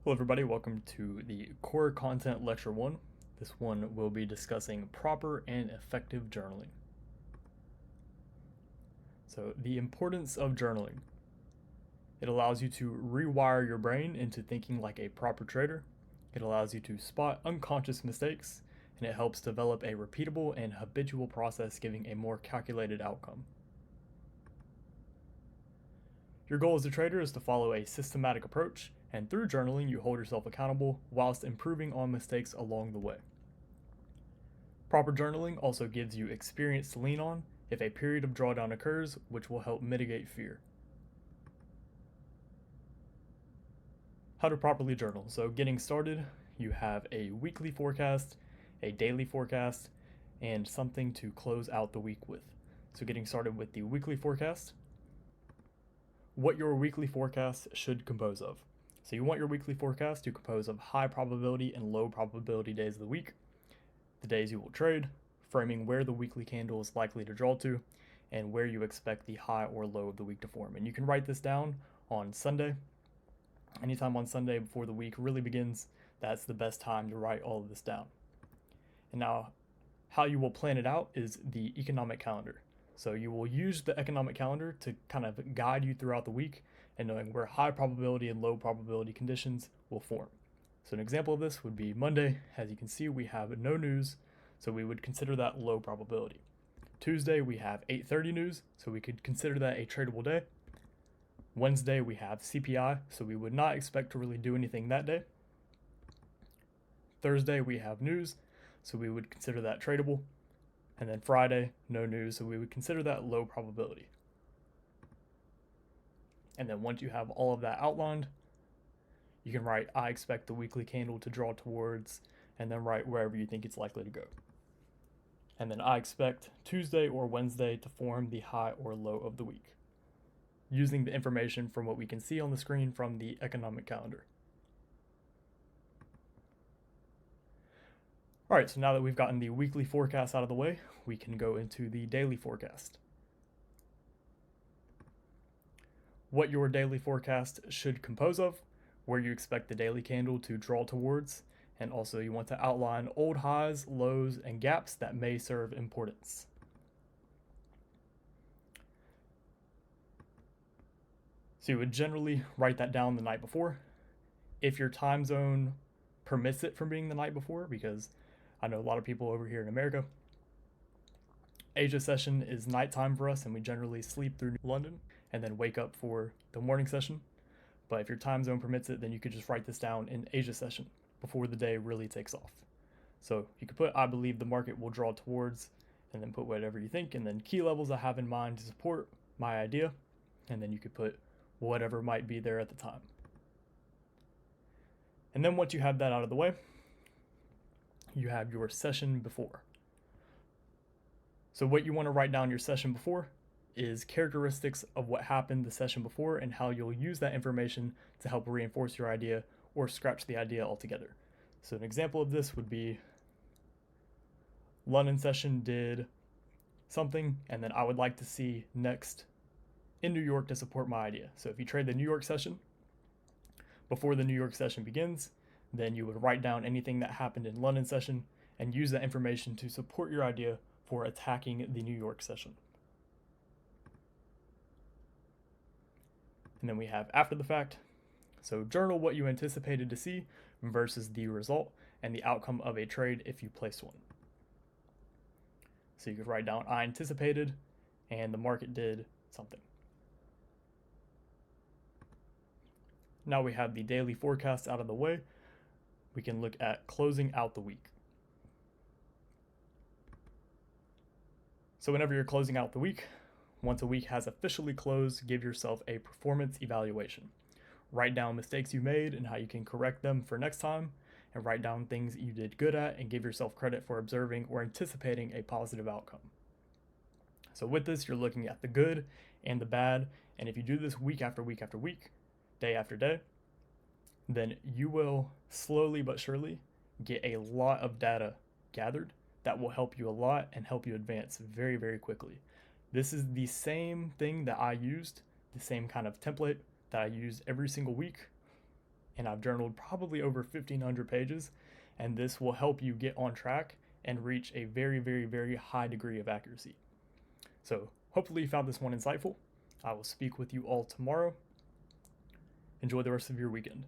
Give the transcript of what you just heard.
Hello everybody, welcome to the Core Content Lecture 1. This one will be discussing proper and effective journaling. So the importance of journaling. It allows you to rewire your brain into thinking like a proper trader. It allows you to spot unconscious mistakes, and it helps develop a repeatable and habitual process giving a more calculated outcome. Your goal as a trader is to follow a systematic approach, and through journaling, you hold yourself accountable whilst improving on mistakes along the way. Proper journaling also gives you experience to lean on if a period of drawdown occurs, which will help mitigate fear. How to properly journal. So, getting started, you have a weekly forecast, a daily forecast, and something to close out the week with. So, getting started with the weekly forecast. What your weekly forecast should compose of. So, you want your weekly forecast to compose of high probability and low probability days of the week, the days you will trade, framing where the weekly candle is likely to draw to, and where you expect the high or low of the week to form. And you can write this down on Sunday. Anytime on Sunday before the week really begins, that's the best time to write all of this down. And now, how you will plan it out is the economic calendar. So you will use the economic calendar to kind of guide you throughout the week and knowing where high probability and low probability conditions will form. So an example of this would be Monday. As you can see, we have no news, so we would consider that low probability. Tuesday, we have 8:30 news, so we could consider that a tradable day. Wednesday, we have CPI, so we would not expect to really do anything that day. Thursday, we have news, so we would consider that tradable. And then Friday, no news, so we would consider that low probability. And then once you have all of that outlined, you can write, I expect the weekly candle to draw towards, and then write wherever you think it's likely to go. And then I expect Tuesday or Wednesday to form the high or low of the week, using the information from what we can see on the screen from the economic calendar. All right, so now that we've gotten the weekly forecast out of the way, we can go into the daily forecast. What your daily forecast should compose of, where you expect the daily candle to draw towards, and also you want to outline old highs, lows, and gaps that may serve importance. So you would generally write that down the night before. If your time zone permits it from being the night before, because I know a lot of people over here in America, Asia session is nighttime for us, and we generally sleep through London and then wake up for the morning session. But if your time zone permits it, then you could just write this down in Asia session before the day really takes off. So you could put, I believe the market will draw towards, and then put whatever you think, and then key levels I have in mind to support my idea, and then you could put whatever might be there at the time. And then once you have that out of the way, you have your session before. So what you want to write down your session before is characteristics of what happened the session before and how you'll use that information to help reinforce your idea or scratch the idea altogether. So an example of this would be London session did something, and then I would like to see next in New York to support my idea. So if you trade the New York session, before the New York session begins, then you would write down anything that happened in London session and use that information to support your idea for attacking the New York session. And then we have after the fact. So journal what you anticipated to see versus the result and the outcome of a trade if you placed one. So you could write down I anticipated and the market did something. Now we have the daily forecast out of the way. We can look at closing out the week. So whenever you're closing out the week, once a week has officially closed, give yourself a performance evaluation. Write down mistakes you made and how you can correct them for next time, and write down things you did good at and give yourself credit for observing or anticipating a positive outcome. So with this, you're looking at the good and the bad, and if you do this week after week after week, day after day, then you will slowly but surely get a lot of data gathered that will help you a lot and help you advance very, very quickly. This is the same thing that I used, the same kind of template that I use every single week and I've journaled probably over 1,500 pages, and this will help you get on track and reach a very, very, very high degree of accuracy. So hopefully you found this one insightful. I will speak with you all tomorrow. Enjoy the rest of your weekend.